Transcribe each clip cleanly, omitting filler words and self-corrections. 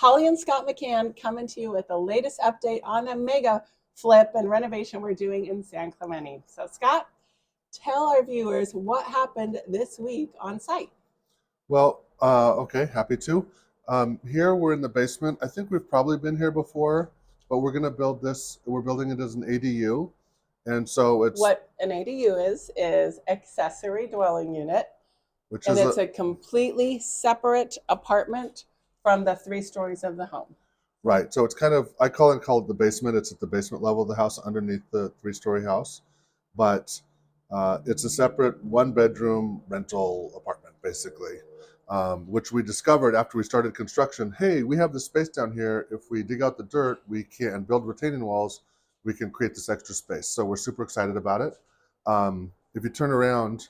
Holly and Scott McKhann coming to you with the latest update on a mega flip and renovation we're doing in San Clemente. So Scott, tell our viewers what happened this week on site. Well, okay, happy to. Here we're in the basement. I think we've probably been here before, but we're going to build this. We're building it as an ADU. And so it's... What an ADU is accessory dwelling unit. And it's a completely separate apartment from the 3 stories of the home. Right. So it's kind of, I call it the basement. It's at the basement level of the house underneath the 3-story house. But it's a separate 1-bedroom rental apartment, basically, which we discovered after we started construction. Hey, we have this space down here. If we dig out the dirt, we can build retaining walls, we can create this extra space. So we're super excited about it. If you turn around,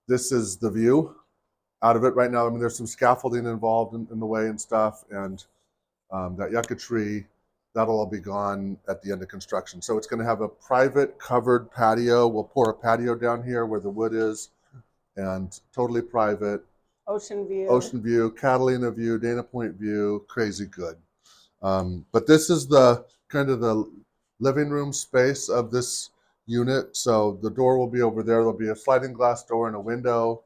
this is the view out of it right now. I mean, there's some scaffolding involved in the way and stuff, and that yucca tree, that'll all be gone at the end of construction. So it's going to have a private covered patio. We'll pour a patio down here where the wood is, and totally private. Ocean view, Catalina view, Dana Point view, crazy good. But this is the kind of the living room space of this unit. So the door will be over there. There'll be a sliding glass door and a window.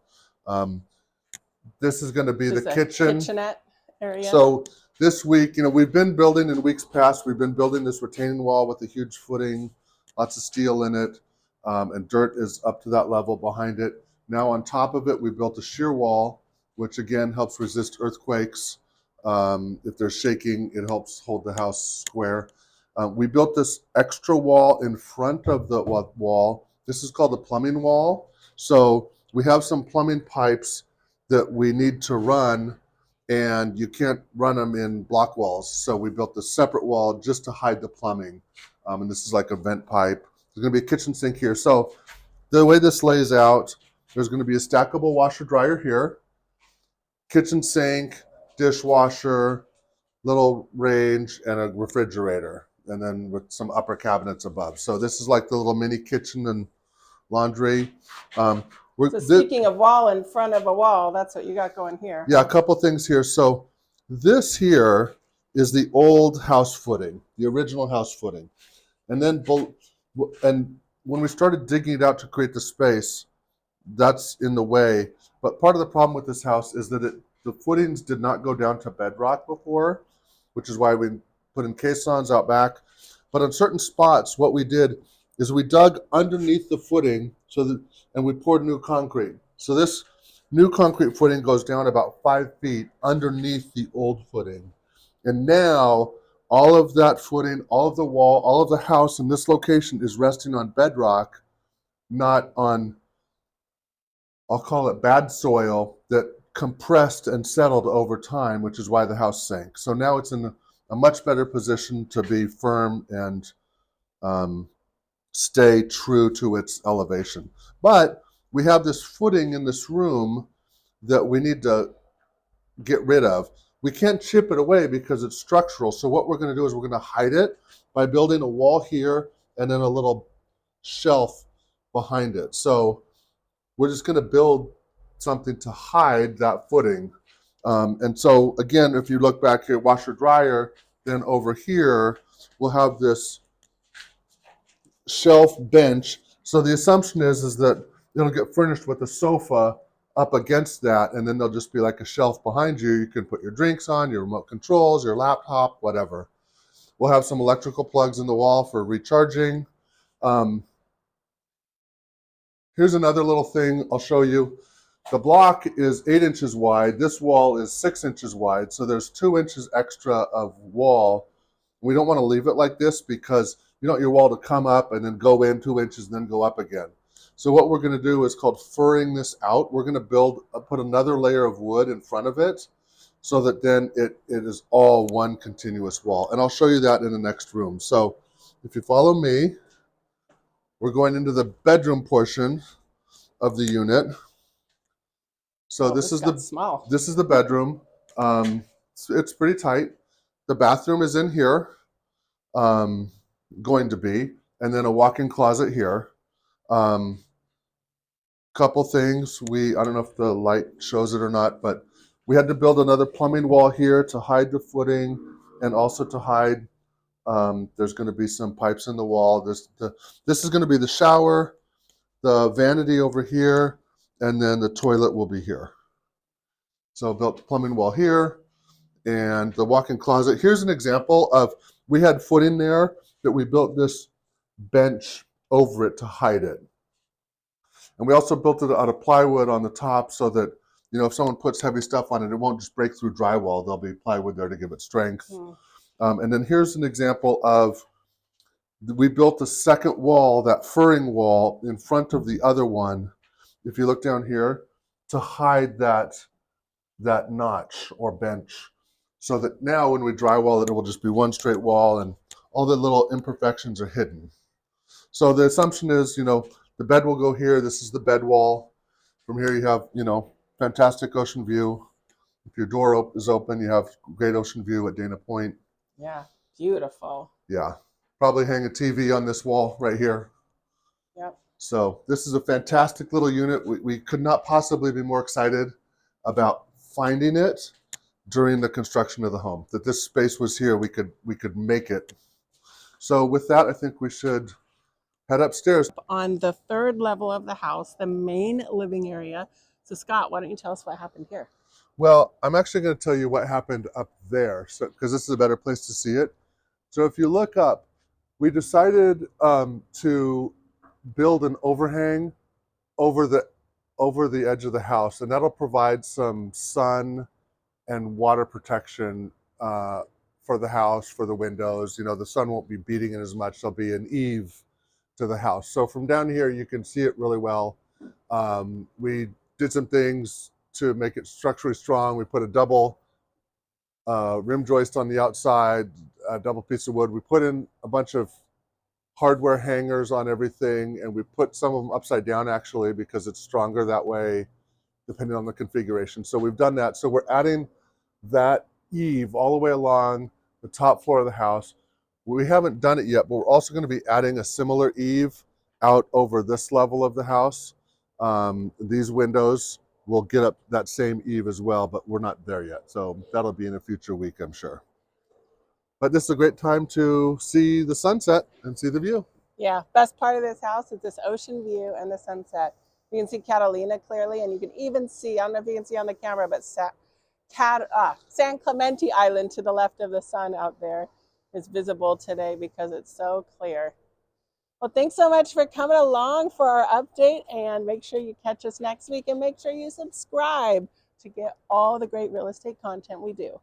This is going to be the kitchen. Kitchenette area. So this week, we've been building in weeks past, we've been building this retaining wall with a huge footing, lots of steel in it, and dirt is up to that level behind it. Now on top of it, we built a shear wall, which again helps resist earthquakes. If there's shaking, it helps hold the house square. We built this extra wall in front of the wall. This is called the plumbing wall. So we have some plumbing pipes that we need to run, and you can't run them in block walls. So we built a separate wall just to hide the plumbing. And this is like a vent pipe. There's going to be a kitchen sink here. So the way this lays out, there's going to be a stackable washer dryer here, kitchen sink, dishwasher, little range, and a refrigerator, and then with some upper cabinets above. So this is like the little mini kitchen and laundry. So speaking of wall in front of a wall, that's what you got going here. Yeah, a couple things here. So this here is the old house footing, the original house footing. And then when we started digging it out to create the space, that's in the way. But part of the problem with this house is that the footings did not go down to bedrock before, which is why we put in caissons out back. But on certain spots, what we did is we dug underneath the footing and we poured new concrete. So this new concrete footing goes down about 5 feet underneath the old footing. And now all of that footing, all of the wall, all of the house in this location is resting on bedrock, not on, I'll call it bad soil that compressed and settled over time, which is why the house sank. So now it's in a much better position to be firm and stay true to its elevation. But we have this footing in this room that we need to get rid of. We can't chip it away because it's structural. So what we're going to do is we're going to hide it by building a wall here and then a little shelf behind it. So we're just going to build something to hide that footing. And so again, if you look back here, washer dryer, then over here, we'll have this shelf bench. So the assumption is that it'll get furnished with a sofa up against that, and then there'll just be like a shelf behind you. You can put your drinks on, your remote controls, your laptop, whatever. We'll have some electrical plugs in the wall for recharging. Here's another little thing I'll show you. The block is 8 inches wide. This wall is 6 inches wide. So there's 2 inches extra of wall. We don't want to leave it like this because you don't want your wall to come up and then go in 2 inches and then go up again. So what we're going to do is called furring this out. We're going to put another layer of wood in front of it so that then it is all one continuous wall. And I'll show you that in the next room. So if you follow me, we're going into the bedroom portion of the unit. So this is the bedroom. It's pretty tight. The bathroom is in here, going to be, and then a walk-in closet here. Couple things. I don't know if the light shows it or not, but we had to build another plumbing wall here to hide the footing. and also to hide, there's going to be some pipes in the wall. This is going to be the shower, the vanity over here, and then the toilet will be here. So built the plumbing wall here, and the walk-in closet. Here's an example of, we had footing there that we built this bench over it to hide it. And we also built it out of plywood on the top so that, you know, if someone puts heavy stuff on it, it won't just break through drywall. There'll be plywood there to give it strength. And then here's an example of, we built a second wall, that furring wall, in front of the other one, if you look down here, to hide that notch or bench. So that now when we drywall it, it will just be one straight wall and all the little imperfections are hidden. So the assumption is, you know, the bed will go here. This is the bed wall. From here you have, you know, fantastic ocean view. If your door is open, you have great ocean view at Dana Point. Yeah, beautiful. Yeah, probably hang a TV on this wall right here. Yep. So this is a fantastic little unit. We could not possibly be more excited about finding it during the construction of the home. That this space was here, we could make it. So with that, I think we should head upstairs. On the third level of the house, the main living area. So Scott, why don't you tell us what happened here? Well, I'm actually going to tell you what happened up there, so because this is a better place to see it. So if you look up, we decided to build an overhang over the edge of the house, and that'll provide some sun and water protection for the house, for the windows. You know, the sun won't be beating it as much. There'll be an eave to the house. So from down here, you can see it really well. We did some things to make it structurally strong. We put a double rim joist on the outside, a double piece of wood. We put in a bunch of hardware hangers on everything, and we put some of them upside down actually because it's stronger that way depending on the configuration. So we've done that. So we're adding that eave all the way along the top floor of the house. We haven't done it yet, but we're also going to be adding a similar eave out over this level of the house. These windows will get up that same eave as well, but we're not there yet. So that'll be in a future week, I'm sure. But this is a great time to see the sunset and see the view. Yeah, best part of this house is this ocean view and the sunset. You can see Catalina clearly, and you can even see, I don't know if you can see on the camera, but San Clemente Island to the left of the sun out there is visible today because it's so clear. Well, thanks so much for coming along for our update, and make sure you catch us next week, and make sure you subscribe to get all the great real estate content we do.